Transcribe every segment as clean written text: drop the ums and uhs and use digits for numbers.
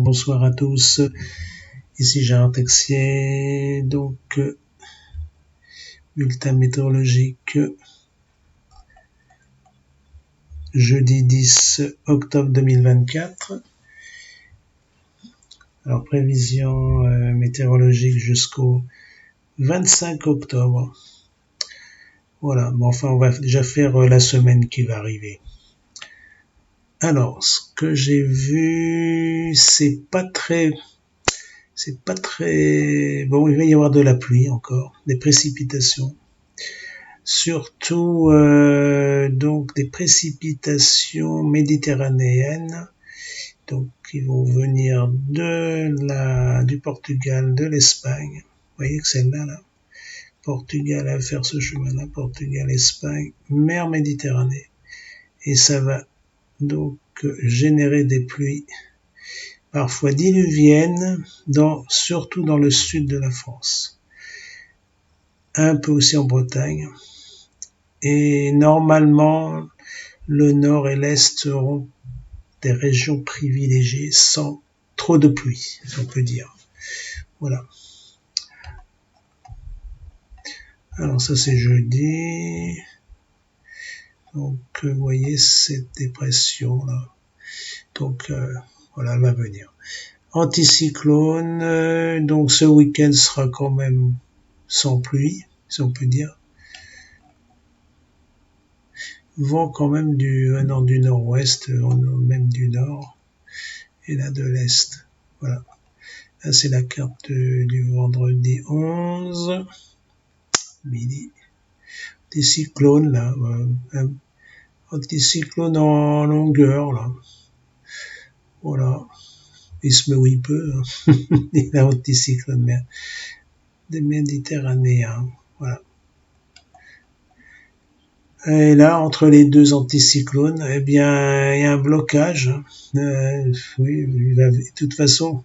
bonsoir à tous. Ici Gérard Texier, donc bulletin météorologique jeudi 10 octobre 2024. Alors prévision météorologique jusqu'au 25 octobre. Voilà, bon, enfin on va déjà faire la semaine qui va arriver. Alors, ce que j'ai vu, c'est pas très bon. Il va y avoir de la pluie encore, des précipitations, surtout donc des précipitations méditerranéennes, donc qui vont venir du Portugal, de l'Espagne. Vous voyez que celle-là, là, Portugal va faire ce chemin-là, Portugal, Espagne, mer Méditerranée, et ça va donc générer des pluies parfois diluviennes, surtout dans le sud de la France, un peu aussi en Bretagne, et normalement le nord et l'est seront des régions privilégiées sans trop de pluie, si on peut dire. Voilà. Alors ça c'est jeudi. Donc vous voyez cette dépression là. Donc voilà, elle va venir. Anticyclone, donc ce week-end sera quand même sans pluie, si on peut dire. Vent quand même venant du nord-ouest, même du nord, et là de l'est. Voilà. Là c'est la carte du vendredi 11, midi. Des cyclones là, anticyclone en longueur là. Voilà. Il se met où il peut. Il a anticyclone des Méditerranéens. Voilà. Et là, entre les deux anticyclones, eh bien, il y a un blocage. Oui, de toute façon,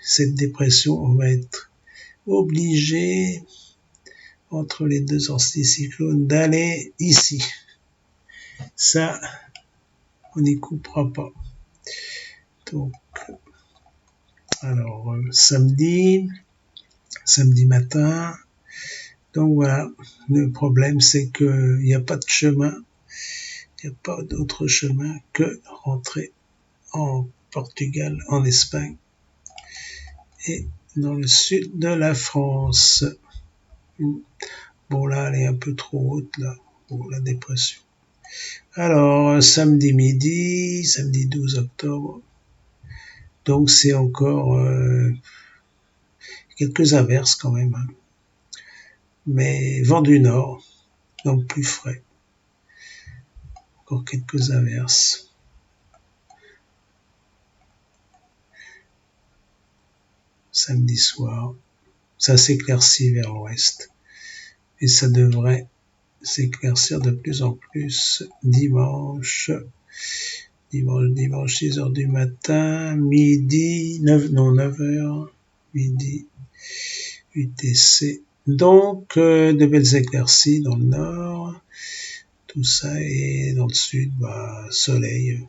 cette dépression, on va être obligé, entre les deux anticyclones, d'aller ici. Ça, on n'y coupera pas. Donc, alors, samedi matin. Donc voilà, le problème c'est qu'il n'y a pas de chemin, il n'y a pas d'autre chemin que rentrer en Portugal, en Espagne et dans le sud de la France. Bon là, elle est un peu trop haute là, pour la dépression. Alors, samedi midi, samedi 12 octobre, donc c'est encore quelques averses quand même, hein. Mais vent du nord, donc plus frais. Encore quelques averses. Samedi soir, ça s'éclaircit vers l'ouest. Et ça devrait s'éclaircir de plus en plus dimanche 6 heures du matin, midi, 9 heures, midi, UTC. Donc, de belles éclaircies dans le nord, tout ça, et dans le sud, soleil,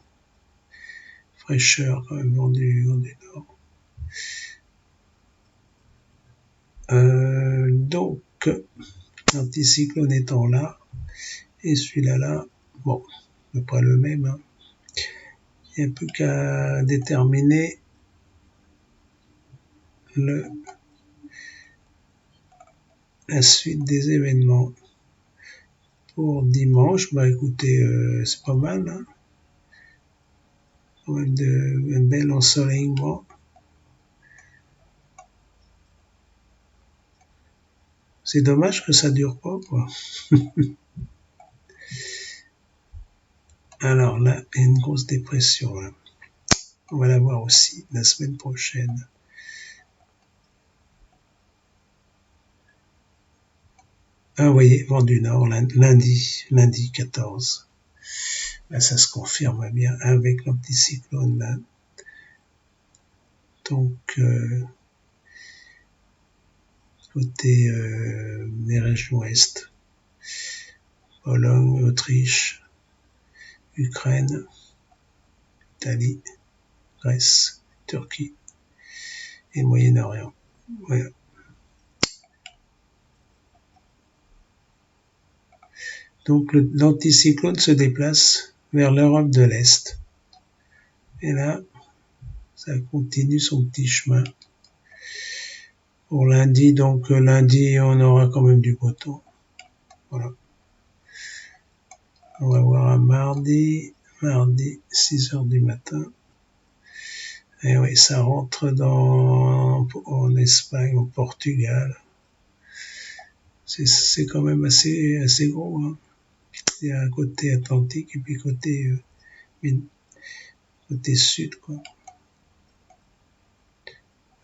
fraîcheur quand même, vent du nord. Donc, l'anticyclone étant là, et celui-là, bon, à peu près le même, hein. Il n'y a plus qu'à déterminer la suite des événements. Pour dimanche, écoutez, c'est pas mal, hein. Quand même un bel ensoleillement. C'est dommage que ça dure pas, quoi. Alors là, il y a une grosse dépression, là. On va la voir aussi la semaine prochaine. Ah, vous voyez, vent du nord, lundi 14. Là, ça se confirme bien avec l'anticyclone, là. Donc, côté des régions ouest, Pologne, Autriche, Ukraine, Italie, Grèce, Turquie et Moyen-Orient. Voilà. Donc l'anticyclone se déplace vers l'Europe de l'Est. Et là, ça continue son petit chemin. Pour lundi, donc lundi, on aura quand même du beau temps. Voilà. On va voir un mardi, 6 heures du matin. Et oui, ça rentre en Espagne, au Portugal. C'est quand même assez gros, hein. Il y a un côté atlantique et puis côté sud, quoi.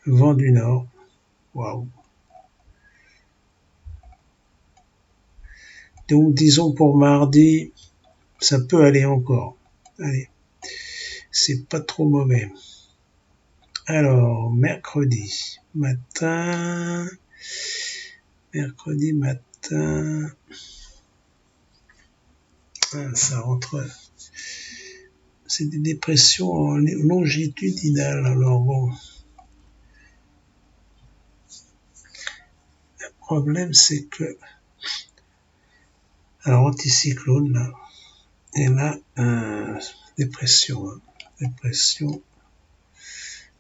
Vent du nord. Waouh. Donc, disons pour mardi, ça peut aller encore. Allez. C'est pas trop mauvais. Alors, mercredi matin, ça rentre. C'est des dépressions longitudinales. Alors bon, le problème c'est que, alors anticyclone là, et là, dépression,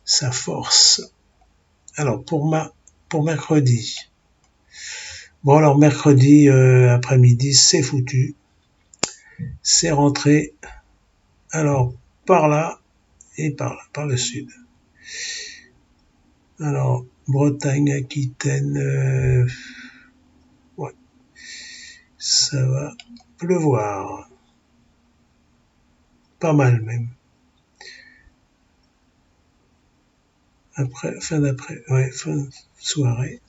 ça force. Alors pour mercredi. Bon alors mercredi après-midi, c'est foutu. C'est rentré. Alors par là et par là, par le sud. Alors Bretagne, Aquitaine, ouais, ça va pleuvoir. Pas mal même. Après, fin de soirée.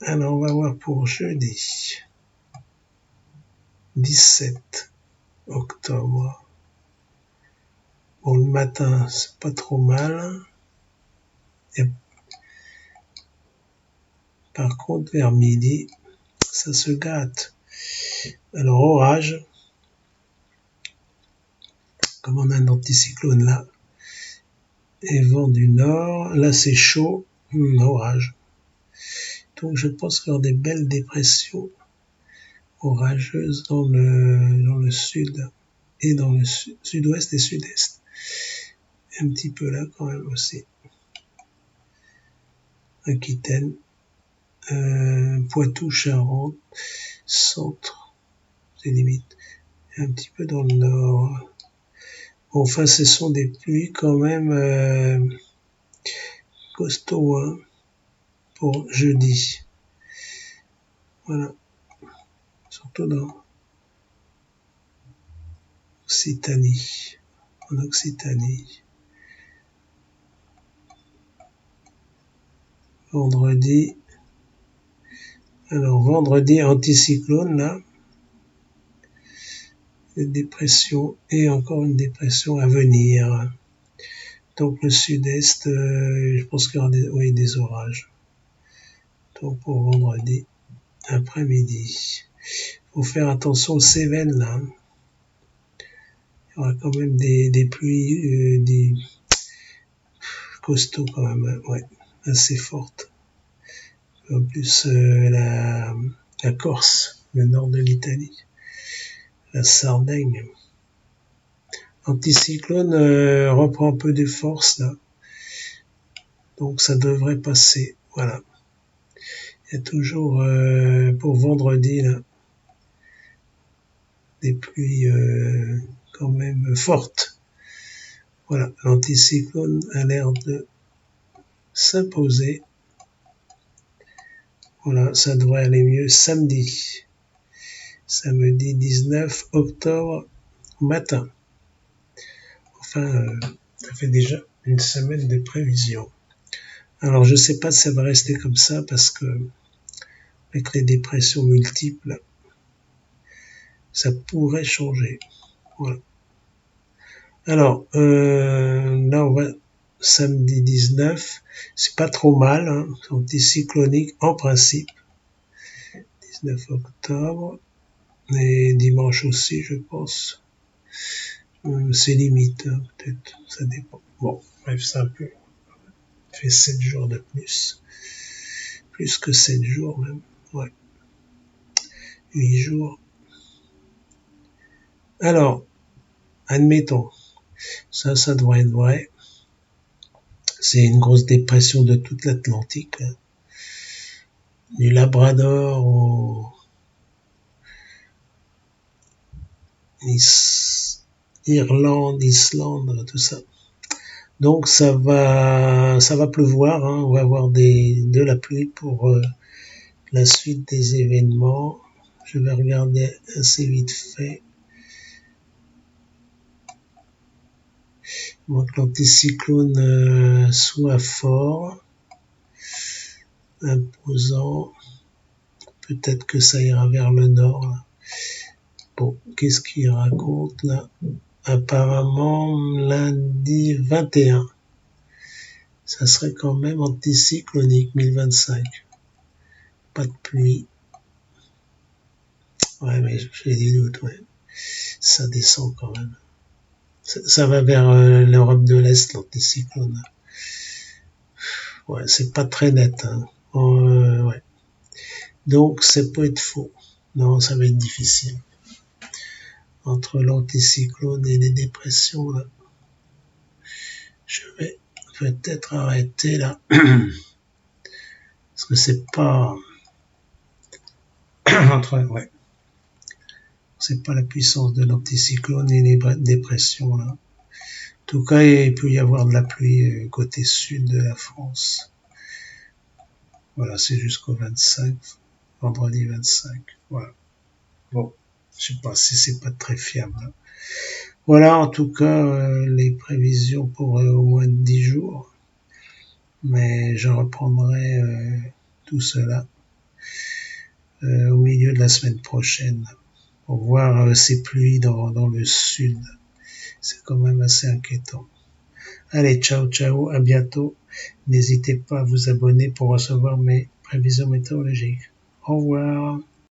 Alors on va voir pour jeudi 17 octobre. Bon, le matin, c'est pas trop mal. Et par contre, vers midi, ça se gâte. Alors, orage, comme on a un anticyclone là, et vent du nord, là c'est chaud, orage. Donc je pense qu'il y aura des belles dépressions orageuses dans le sud et dans le sud-ouest et sud-est. Un petit peu là quand même aussi. Aquitaine, Poitou, Charente, centre, c'est limite. Un petit peu dans le nord. Enfin, ce sont des pluies quand même costauds, hein, pour jeudi. Voilà. Surtout dans Occitanie. En Occitanie. Vendredi. Alors, vendredi, anticyclone, là. Une dépression et encore une dépression à venir. Donc, le sud-est, je pense qu'il y aura des orages. Donc, pour vendredi après-midi. Faut faire attention aux Cévennes, là. Il y aura quand même des pluies, des costauds quand même, ouais, assez fortes. En plus, la Corse, le nord de l'Italie, la Sardaigne. L'anticyclone reprend un peu de force là, donc ça devrait passer. Voilà. Il y a toujours pour vendredi là des pluies quand même fortes. Voilà, l'anticyclone a l'air de s'imposer. Voilà, ça devrait aller mieux samedi 19 octobre matin. Enfin, ça fait déjà une semaine de prévision. Alors, je ne sais pas si ça va rester comme ça parce que avec les dépressions multiples, ça pourrait changer. Voilà. Alors, là, on va samedi 19, c'est pas trop mal, hein, anticyclonique en principe. 19 octobre, et dimanche aussi, je pense. C'est limite, hein, peut-être, ça dépend. Bon, bref, ça fait 7 jours de plus. Plus que 7 jours même, ouais, 8 jours. Alors, admettons, ça devrait être vrai. C'est une grosse dépression de toute l'Atlantique, hein. Du Labrador au Irlande, Islande, tout ça. Donc ça va pleuvoir, hein. On va avoir de la pluie pour la suite des événements. Je vais regarder assez vite fait. Moi que l'anticyclone soit fort, imposant, peut-être que ça ira vers le nord, là. Bon, qu'est-ce qu'il raconte là? Apparemment, lundi 21. Ça serait quand même anticyclonique, 1025. Pas de pluie. Ouais, mais j'ai des doutes, ouais. Ça descend quand même. Ça va vers l'Europe de l'Est, l'anticyclone. Ouais, c'est pas très net, hein. Ouais. Donc, ça peut être faux. Non, ça va être difficile. Entre l'anticyclone et les dépressions, là. Je vais peut-être arrêter là. Parce que c'est pas ouais. C'est pas la puissance de l'anticyclone et les dépressions là. En tout cas, il peut y avoir de la pluie côté sud de la France. Voilà, c'est jusqu'au 25, vendredi 25. Voilà. Bon, je sais pas si c'est pas très fiable, hein. Voilà, en tout cas, les prévisions pour au moins 10 jours. Mais je reprendrai tout cela au milieu de la semaine prochaine pour voir ces pluies dans le sud. C'est quand même assez inquiétant. Allez, ciao, ciao, à bientôt. N'hésitez pas à vous abonner pour recevoir mes prévisions météorologiques. Au revoir.